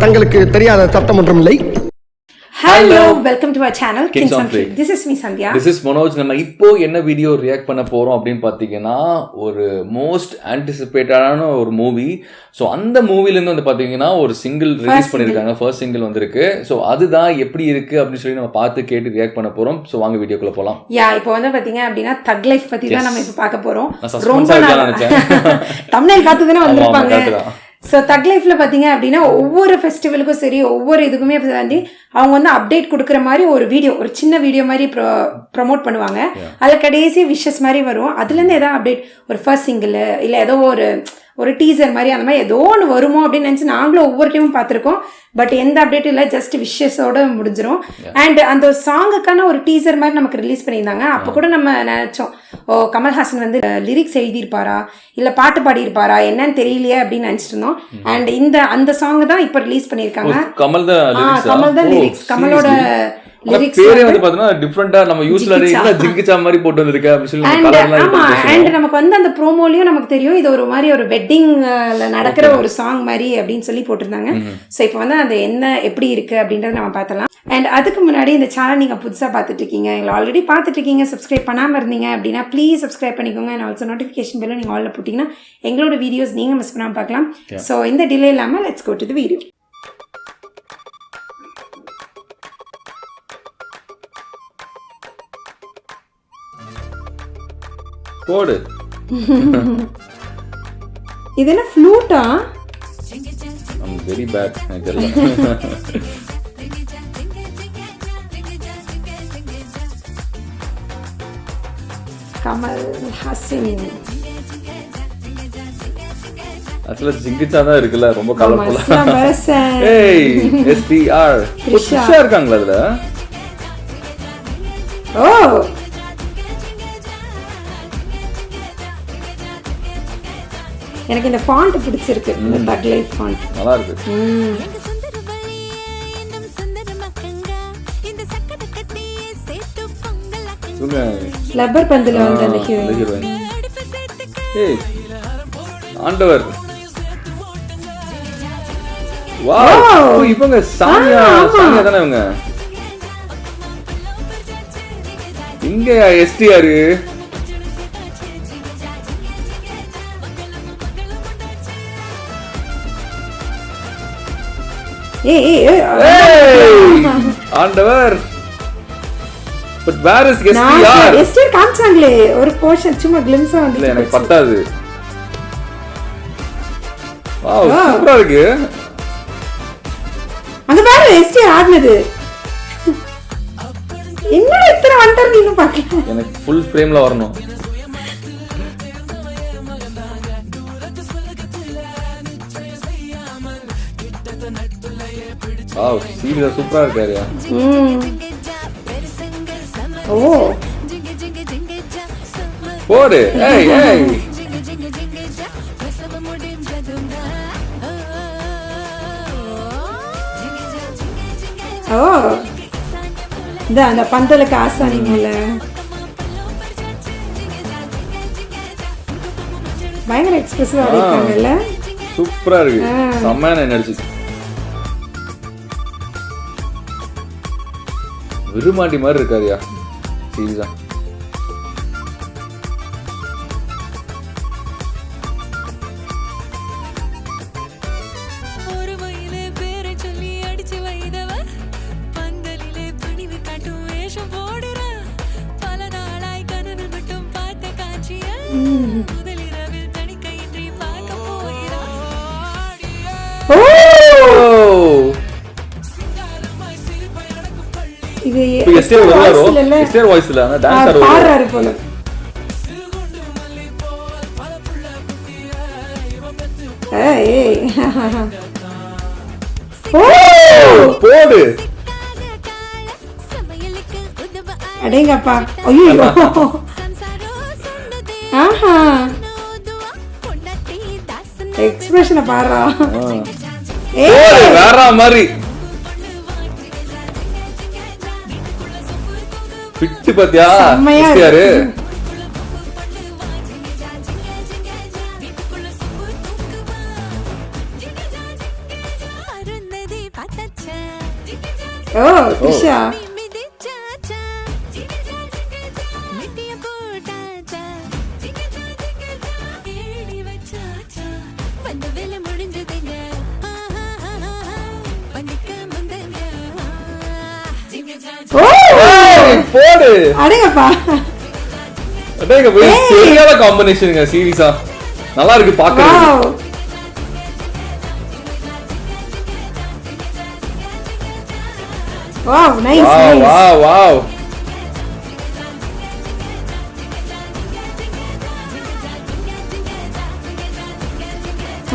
தங்களுக்கு தெரியாத சட்டம் ஒன்றும் இல்லை. Hello, welcome to our channel Kings on Fleek. This is me Sandhya. This is Manoj. நம்ம இப்போ என்ன வீடியோ ரியாக்ட் பண்ண போறோம் அப்படின்னு பாத்தீங்கன்னா ஒரு மோஸ்ட் ஆன்டிசிபேட்டடான ஒரு மூவி. ஸோ அந்த மூவில இருந்து வந்து பாத்தீங்கன்னா ஒரு சிங்கிள் ரிலீஸ் பண்ணிருக்காங்க. ஃபர்ஸ்ட் சிங்கிள் வந்திருக்கு. ஸோ அதுதான் எப்படி இருக்கு அப்படின்னு சொல்லி நம்ம பார்த்து கேட்டு ரியாக்ட் பண்ண போறோம். ஸோ வாங்க வீடியோக்குள்ள போலாம். இப்போ வந்து பாத்தீங்க அப்படின்னா தக் லைஃப் பத்தி தான் நம்ம இப்போ பார்க்க போறோம். ரொம்ப நினைச்சேன் தம்ப்நெயில் பார்த்து தானே வந்திருப்பாங்க. ஸோ தக் லைஃப்ல பார்த்தீங்க அப்படின்னா ஒவ்வொரு ஃபெஸ்டிவலுக்கும் சரி ஒவ்வொரு இதுக்குமே தாண்டி அவங்க வந்து அப்டேட் கொடுக்குற மாதிரி ஒரு வீடியோ, ஒரு சின்ன வீடியோ மாதிரி ப்ரொமோட் பண்ணுவாங்க. அதில் கடைசி விஷஸ் மாதிரி வரும். அதுலேருந்து எதாவது அப்டேட், ஒரு ஃபர்ஸ்ட் சிங்கிள் இல்லை ஏதோ ஒரு டீசர் மாதிரி அந்த மாதிரி ஏதோ ஒன்று வருமோ அப்படின்னு நினச்சி நாங்களும் ஒவ்வொரு டைமும் பார்த்துருக்கோம். பட் எந்த அப்டேட்டும் இல்லை, ஜஸ்ட் விஷஸோட முடிஞ்சிடும். அண்ட் அந்த சாங்குக்கான ஒரு டீசர் மாதிரி நமக்கு ரிலீஸ் பண்ணியிருந்தாங்க. அப்போ கூட நம்ம நினச்சோம், கமல்ஹாசன் வந்து லிரிக்ஸ் எழுதியிருப்பாரா இல்லை பாட்டு பாடியிருப்பாரா என்னன்னு தெரியலையே அப்படின்னு நினச்சிட்டு இருந்தோம். அண்ட் அந்த சாங் தான் இப்போ ரிலீஸ் பண்ணியிருக்காங்க. கமல் தான் லிரிக்ஸ், கமலோட பேரே வந்து பாத்தீங்கன்னா டிஃபரண்டா நம்ம யூஸ்ல ஜிங்கிச்சா மாதிரி போட்டு வந்திருக்கு அப்படி சொல்லி கலர்லாம். ஆமா, அண்ட் நமக்கு வந்து அந்த ப்ரோமோலயும் நமக்கு தெரியும் இது ஒரு மாதிரி ஒரு வெட்டிங்ல நடக்கிற ஒரு சாங் மாதிரி அப்படின்னு சொல்லி போட்டிருந்தாங்க. ஸோ இப்போ வந்து அந்த என்ன எப்படி இருக்கு அப்படின்றத நம்ம பார்த்தலாம். அண்ட் அதுக்கு முன்னாடி இந்த சேனல் நீங்க புதுசா பார்த்துட்டு இருக்கீங்க, இல்லை ஆல்ரெடி பார்த்துட்டு இருக்கீங்க, சப்ஸ்கிரைப் பண்ணாம இருந்தீங்க அப்படின்னா ப்ளீஸ் சப்ஸ்கிரைப் பண்ணிக்கோங்க. அண்ட் ஆல்சோ நோட்டிஃபிகேஷன் பெல்ல நீங்க ஆல்ல போட்டீங்கன்னா எங்களோட வீடியோஸ் நீங்க மிஸ் பண்ணாம பார்க்கலாம். ஸோ இந்த டிலே இல்லாம let's go to the video. போடு. இது என்ன ஃப்ளூட்டா? I'm very bad. Kamal Haasan அசல ஜிங்கிச்சா தான் இருக்குல்ல, ரொம்ப கலர்ஃபுல்லா. ஏய் SDR புதுசா இருக்காங்களா அதுல? ஓ எனக்கு இந்த ஃபாண்ட் பிடிச்சிருக்கு. இந்த தக் லைஃப் ஃபாண்ட் நல்லா இருக்கு. லப்பர் பந்துல வந்து அந்த ஹீரோயின். ஏய் ஆண்டவர். வாவ், இவங்க சானியா தானே இவங்க. இங்க STR ஆண்டவர். But where is STR? STR காமிச்சாங்களே ஒரு போர்ஷன், சும்மா கிளிம்ஸா வந்து. இல்ல எனக்கு பத்தாது. வாவ் சூப்பரா இருக்கு. அங்க பாரு STR ஆடுனது. என்ன இத்தனை வண்டர் நீங்க பார்க்கல. எனக்கு ஃபுல் ஃப்ரேம்ல வரணும். வாவ் சீரியஸா சூப்பரா இருக்காரு. ஓ போடு. ஏய் ஏய் ஓ அந்த பந்தலுக்கு ஆசானிங்கல்ல, பயங்கர எக்ஸ்பிரசிவா இருக்காங்கல்ல. சூப்பரா இருக்கு, செம்மையான எனர்ஜி. விருமாண்டி மாதிரி இருக்காருயா சீரியஸா. இது STR வாய்ஸ்ல அந்த டான்சர் பாடுறாரு போல. ஏய் போடு. அடேங்கப்பா. ஐயோ ஆஹா, எக்ஸ்பிரஷனை பாடுறா. ஏய் வேற மாதிரி பிட்டு பாத்தியா STR. ஓ த்ரிஷா போடு அடேங்கப்பா சரியான காம்பினேஷனுங்க சீரியஸா நல்லா இருக்கு பாக்குறது வாவ் நைஸ் வாவ் வாவ்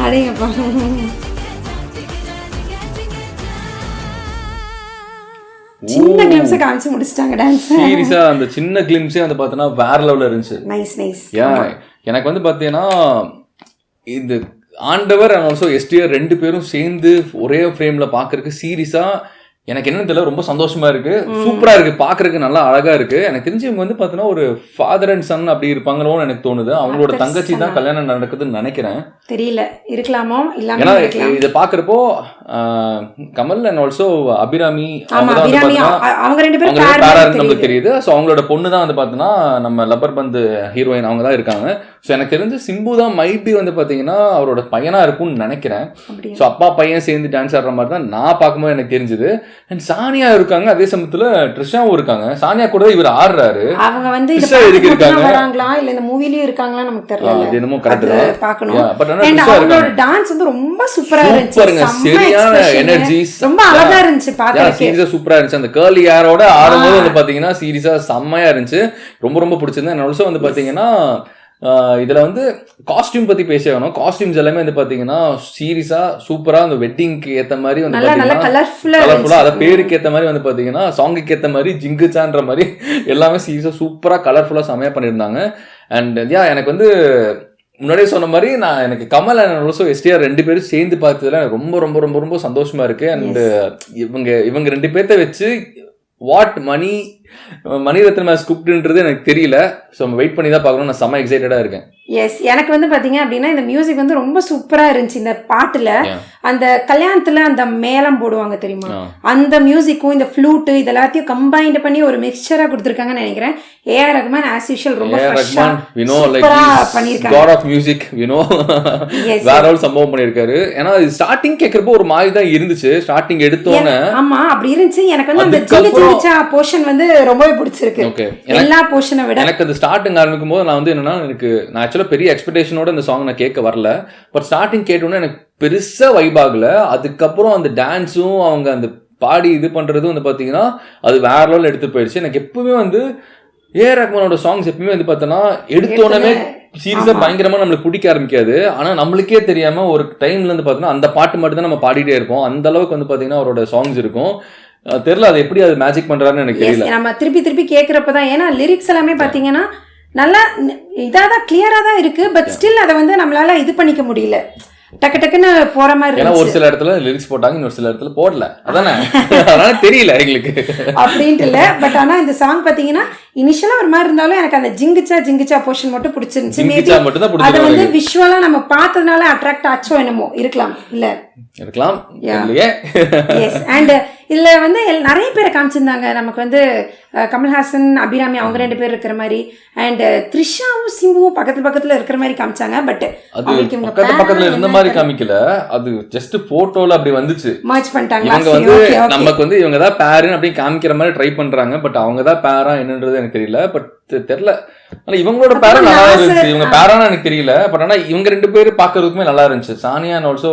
அடேங்கப்பா சின்ன கிளிம்ஸ் காமிச்சு முடிச்சிட்டாங்க டான்ஸ் சீரியஸா அந்த சின்ன கிளிம்ஸே வந்து பார்த்தனா வேற லெவல்ல இருந்துச்சு நைஸ் நைஸ் எனக்கு வந்து பார்த்தீங்கன்னா இந்த ஆண்டவர் அண்ட் ஆல்சோ எஸ்டிஆர் ரெண்டு பேரும் சேர்ந்து ஒரே ஃப்ரேம்ல பாக்குறதுக்கு சீரியஸா எனக்கு என்னன்னு தெரியல ரொம்ப சந்தோஷமா இருக்கு சூப்பரா இருக்கு பாக்குறதுக்கு நல்லா அழகா இருக்கு எனக்கு தெரிஞ்சு இவங்க வந்து பாத்தீங்கன்னா ஒரு ஃபாதர் அண்ட் சன் அப்படி இருப்பாங்களோன்னு எனக்கு தோணுது அவங்களோட தங்கச்சி தான் கல்யாணம் நடக்குதுன்னு நினைக்கிறேன் தெரியல இருக்கலாமோ இல்லாம ஏன்னா இதை பாக்குறப்போ கமல் அண்ட் ஆல்சோ அபிராமி அவங்க ரெண்டு பேரும் நமக்கு தெரியுது ஸோ அவங்களோட பொண்ணு தான் வந்து பாத்தீங்கன்னா நம்ம லப்பர் பந்து ஹீரோயின் அவங்க தான் இருக்காங்க ஸோ எனக்கு தெரிஞ்சு சிம்பு தான் மைபி வந்து பாத்தீங்கன்னா அவரோட பையனா இருக்கும்னு நினைக்கிறேன் ஸோ அப்பா பையன் சேர்ந்து டான்ஸ் ஆடுற மாதிரி தான் நான் பார்க்கும்போது எனக்கு தெரிஞ்சது அண்ட் சானியா இருக்காங்க அதே சமயத்துல ட்ரிஷாவும் இருக்காங்க சானியா கூட இவர் ஆடுறாரு அவங்க வந்து வராங்களா இல்ல இந்த மூவிலயும் இருக்காங்களா நமக்கு தெரியல இது என்னமோ கரெக்ட் தான் பார்க்கணும் பட் அவங்களோட டான்ஸ் வந்து ரொம்ப சூப்பரா இருந்துச்சு சரியான எனர்ஜி ரொம்ப அழகா இருந்துச்சு பார்க்கறதுக்கு சீரியஸா சூப்பரா இருந்துச்சு அந்த கர்லி ஹேரோட ஆடும்போது வந்து பாத்தீங்கன்னா சீரியஸா செம்மையா இருந்துச்சு ரொம்ப ரொம்ப பிடிச்சிருந்தது அண்ட் ஆல்சோ வந்து பாத்தீங்கன்னா இதுல வந்து காஸ்டியூம் பத்தி பேசணும் காஸ்டியூம்ஸ் எல்லாமே வந்து பாத்தீங்கன்னா சீரியஸா சூப்பரா அந்த வெட்டிங்க்கு ஏத்த மாதிரி வந்து பாத்தீங்கன்னா கலர்ஃபுல்லா அத பேருக்கு ஏத்த மாதிரி வந்து பாத்தீங்கன்னா சாங்குக்கு ஏத்த மாதிரி ஜிங்குச்சான்ற மாதிரி எல்லாமே சீரியஸா சூப்பரா கலர்ஃபுல்லா செமையா பண்ணியிருந்தாங்க அண்ட் எனக்கு வந்து முன்னாடியே சொன்ன மாதிரி நான் எனக்கு கமல் அண்ட் ஆல்சோ எஸ்டிஆர் ரெண்டு பேரும் சேர்ந்து பார்த்ததுல ரொம்ப ரொம்ப ரொம்ப ரொம்ப சந்தோஷமா இருக்கு அண்ட் இவங்க ரெண்டு பேர்த்த வச்சு வாட் மணிரத்னம் ஸ்கிரிப்ட்ன்றது எனக்கு தெரியல ஸோ நம்ம வெயிட் பண்ணி தான் பார்க்கணும் நான் செம்ம எக்ஸைட்டடா இருக்கேன் எஸ் எனக்கு வந்து பாத்தீங்க அப்படின்னா இந்த மியூசிக் வந்து ரொம்ப சூப்பரா இருந்துச்சு இந்த பாட்டுல அந்த கல்யாணத்துல அந்த மேளம் போடுவாங்க தெரியுமா அந்த மியூசிக்கும் இந்த ஃப்ளூட் இது எல்லாத்தையும் கம்பைன்ட் பண்ணி ஒரு மிக்சரா கொடுத்திருக்காங்கன்னு நினைக்கிறேன் ஏஆர் ரஹ்மான் ஆஸ் யூஷுவல் ரொம்ப சூப்பரா பண்ணிருக்காங்க காட் ஆஃப் மியூசிக் வேற ஒரு சம்பவம் பண்ணிருக்காரு ஏன்னா ஸ்டார்டிங் கேக்குறப்போ ஒரு மாதிரி தான் இருந்துச்சு ஸ்டார்டிங் எடுத்தோன்னே ஆமா அப்படி இருந்துச்சு எனக்கு வந்து அந்த ஜிலிச்சா போர்ஷன் வந்து ரொம்பவே பிடிச்சிருக்கு எல்லா போர்ஷனை விட எனக்கு அந்த ஸ்டார்டிங் ஆரம்பிக்கும் போது நான் வந்து என்னன்னா எனக்கு நான் ஆக்சுவலா பெரிய எக்ஸ்பெக்டேஷனோட இந்த சாங் நான் கேட்க வரல பட் ஸ்டார்டிங் கேட்டோன்னே எனக்கு பெருசா வைப் ஆகல அதுக்கப்புறம் அந்த டான்ஸும் அவங்க அந்த பாடி இது பண்றதும் வந்து பாத்தீங்கன்னா அது வேற லெவல் எடுத்து போயிடுச்சு எனக்கு எப்பவுமே வந்து ஏஆர் ரஹ்மானோட சாங்ஸ் எப்பவுமே வந்து பார்த்தோன்னா எடுத்தோடனே சீரியஸா பயங்கரமா நம்மளுக்கு பிடிக்க ஆரம்பிக்காது ஆனா நம்மளுக்கே தெரியாம ஒரு டைம்ல இருந்து பார்த்தோன்னா அந்த பாட்டு மட்டும் தான் நம்ம பாடிட்டே இருப்போம் அந்த அளவுக்கு வந்து பாத்தீங்கன்னா அவரோட சாங்ஸ் இருக்கும் தெரியல அது எப்படி அது மேஜிக் பண்றாருன்னு எனக்கு தெரியல நம்ம திருப்பி திருப்பி கேட்கறப்பதான் ஏன்னா லிரிக்ஸ் எல்லாமே பாத்தீங்கன்னா நல்லா இதாதான் கிளியரா தான் இருக்கு பட் ஸ்டில் அதை வந்து நம்மளால இது பண்ணிக்க முடியல டக்கு டக்குன்னு போற மாதிரி ஏன்னா ஒரு சில இடத்துல லிரிக்ஸ் போட்டாங்க இன்னொரு சில இடத்துல போடல அதானே அதனால தெரியல எங்களுக்கு அப்படின்ட்டு இல்ல பட் ஆனா இந்த சாங் பாத்தீங்கன்னா இனிஷியலா ஒரு மாதிரி இருந்தாலும் எனக்கு அந்த ஜிங்கிச்சா போர்ஷன் மட்டும் பிடிச்சிருந்துச்சு அது வந்து விஷுவலா நம்ம பார்த்ததுனால அட்ராக்ட் ஆச்சோ என்னமோ இருக்கலாம் இருக்கலாம் அண்ட் இதுல வந்து நிறைய பேரை காமிச்சிருந்தாங்க நமக்கு வந்து கமல்ஹாசன் அபிராமி அவங்க ரெண்டு பேர் இருக்கிற மாதிரி அண்ட் த்ரிஷாவும் சிம்புவும் பக்கத்துல இருக்கிற மாதிரி காமிச்சாங்க பட் பக்கத்துல இருந்த மாதிரி காமிக்கல அது ஜஸ்ட் போட்டோல அப்படி வந்துச்சு மர்ஜ் பண்ணிட்டாங்க இவங்க வந்து நமக்கு வந்து இவங்க தான் பேருன்னு அப்படி காமிக்கிற மாதிரி ட்ரை பண்றாங்க பட் அவங்க தான் பேரா என்னன்றது எனக்கு தெரியல பட் தெரியல ஆனா இவங்களோட பேரா நல்லா இருந்துச்சு இவங்க பேரான எனக்கு தெரியல பட் ஆனா இவங்க ரெண்டு பேரும் பாக்குறதுக்குமே நல்லா இருந்துச்சு சானியா அண்ட் ஆல்சோ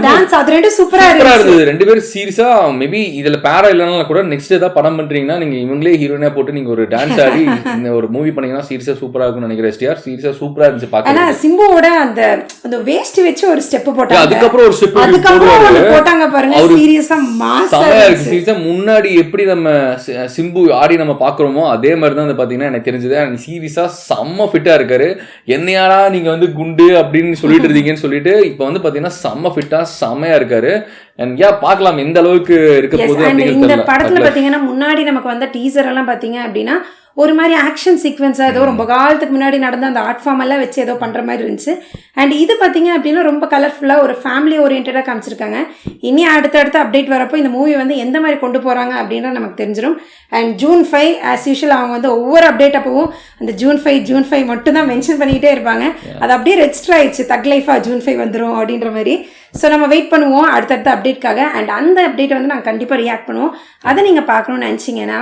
டான்ஸ் அது ரெண்டு சூப்பரா இருந்தது ரெண்டு பேரும் சீரியஸா மேபி இதுல பேரா இல்லைனாலும் கூட நெக்ஸ்ட் ஏதாவது படம் பண்றீங்கன்னா நீங்க இவங்களே ஹீரோயினா போட்டு நீங்க ஒரு டான்ஸ் ஆடி ஒரு மூவி பண்ணீங்கன்னா சீரியஸா சூப்பரா இருக்கும்னு நினைக்கிறேன் எஸ்டிஆர் சீரியஸா சூப்பரா இருந்துச்சு பாக்க ஆனா சிம்புவோட அந்த வேஸ்ட் வச்சு ஒரு ஸ்டெப் போட்டாங்க அதுக்கப்புறம் ஒரு ஸ்டெப் போட்டாங்க பாருங்க சீரியஸா மாஸா இருக்கு சீரியஸா முன்னாடி எப்படி நம்ம சிம்பு ஆடி நம்ம பாக்குறோமோ அதே மாதிரி தான் பாத்தீங்கன்னா எனக்கு தெரிஞ்சது சீரியஸா செம்ம ஃபிட்டா இருக்காரு என்னையாடா நீங்க வந்து குண்டு அப்படின்னு சொல்லிட்டு இருந்தீங்கன்னு சொல்லிட்டு இப்ப வந்து பாத்தீங்கன்னா செம்ம ஃபிட்டா செம்மையா இருக்காரு பார்க்கலாம் எந்த அளவுக்கு இருக்க போகுது இந்த படத்துல பாத்தீங்கன்னா முன்னாடி நமக்கு வந்த டீசர் எல்லாம் பாத்தீங்க அப்படின்னா ஒரு மாதிரி ஆக்ஷன் சீக்வன்ஸாக ஏதோ ரொம்ப காலத்துக்கு முன்னாடி நடந்த அந்த ஆர்ட் ஃபார்ம் எல்லாம் வச்சு ஏதோ பண்ணுற மாதிரி இருந்துச்சு. அண்ட் இது பார்த்தீங்க அப்படின்னா ரொம்ப கலர்ஃபுல்லாக ஒரு ஃபேமிலி ஓரியன்டாக காமிச்சிருக்காங்க. இனி அடுத்தடுத்த அப்டேட் வரப்போ இந்த மூவி வந்து எந்த மாதிரி கொண்டு போகிறாங்க அப்படின்றது நமக்கு தெரிஞ்சிடும். அண்ட் June 5 ஆஸ் யூஷுவல் அவங்க வந்து ஒவ்வொரு அப்டேட் அப்பவும் அந்த June 5 மட்டும் தான் மென்ஷன் பண்ணிக்கிட்டே இருப்பாங்க. அது அப்படியே ரெஜிஸ்டர் ஆயிடுச்சு, தக் லைஃபா June 5 வந்துடும் அப்படின்ற மாதிரி. ஸோ நம்ம வெயிட் பண்ணுவோம் அடுத்தடுத்த அப்டேட்காக. அண்ட் அந்த அப்டேட்டை வந்து நாங்கள் கண்டிப்பாக ரியாக்ட் பண்ணுவோம். அதை நீங்கள் பார்க்கணுன்னு நினச்சிங்கன்னா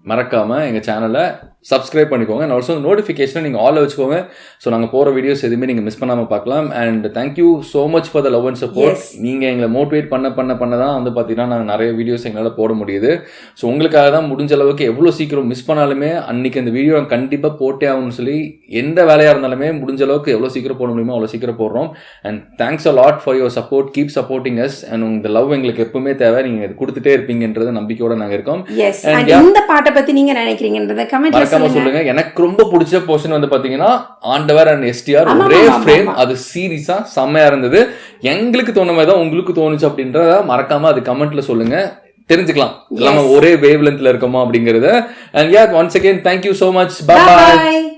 மறக்காமல் எங்கள் சேனலை சப்ஸ்கிரைப் பண்ணிக்கோங்க. அண்ட் ஆல்சோ நோட்டிஃபிகேஷனை நீங்கள் ஆலில் வச்சுக்கோங்க. ஸோ நாங்கள் போகிற வீடியோஸ் எதுவுமே நீங்கள் மிஸ் பண்ணாமல் பார்க்கலாம். And thank you so much for the love and support. நீங்கள் எங்களை மோட்டிவேட் பண்ண தான் வந்து பார்த்தீங்கன்னா நாங்கள் நிறைய வீடியோஸ் எங்களால் போட முடியுது. ஸோ உங்களுக்காக தான் முடிஞ்ச அளவுக்கு எவ்வளோ சீக்கிரம் மிஸ் பண்ணாலுமே அன்றைக்கி அந்த வீடியோ கண்டிப்பாக போட்டே ஆகும்னு சொல்லி எந்த வேலையாக இருந்தாலுமே முடிஞ்ச அளவுக்கு எவ்வளோ சீக்கிரம் போட முடியுமோ அவ்வளோ சீக்கிரம் போடுறோம். And thanks a lot for your support. Keep supporting us. And உங்கள் லவ் எங்களுக்கு எப்பவுமே தேவை. நீங்கள் கொடுத்துட்டே இருப்பீங்கன்றது நம்பிக்கையோட நாங்கள் இருக்கோம். இந்த பாட்டை பற்றி நீங்கள் நினைக்கிறீங்கன்றத கமெண்ட்ல சொல்லுங்க. எனக்கு ரொம்ப பிடிச்ச போர்ஷன் வந்து பாத்தீங்கன்னா ஆண்டவர் அண்ட் எஸ்டிஆர் ஒரே ஃப்ரேம். அது சீரியஸா செம்மையா இருந்தது. எங்களுக்கு தோண மாதிரி தான் உங்களுக்கு தோணுச்சு அப்படின்றத மறக்காம அது கமெண்ட்ல சொல்லுங்க, தெரிஞ்சுக்கலாம் நம்ம ஒரே வேவ் லென்த்ல இருக்கோமா அப்படிங்கறத. And yeah once again thank you so much. Bye bye.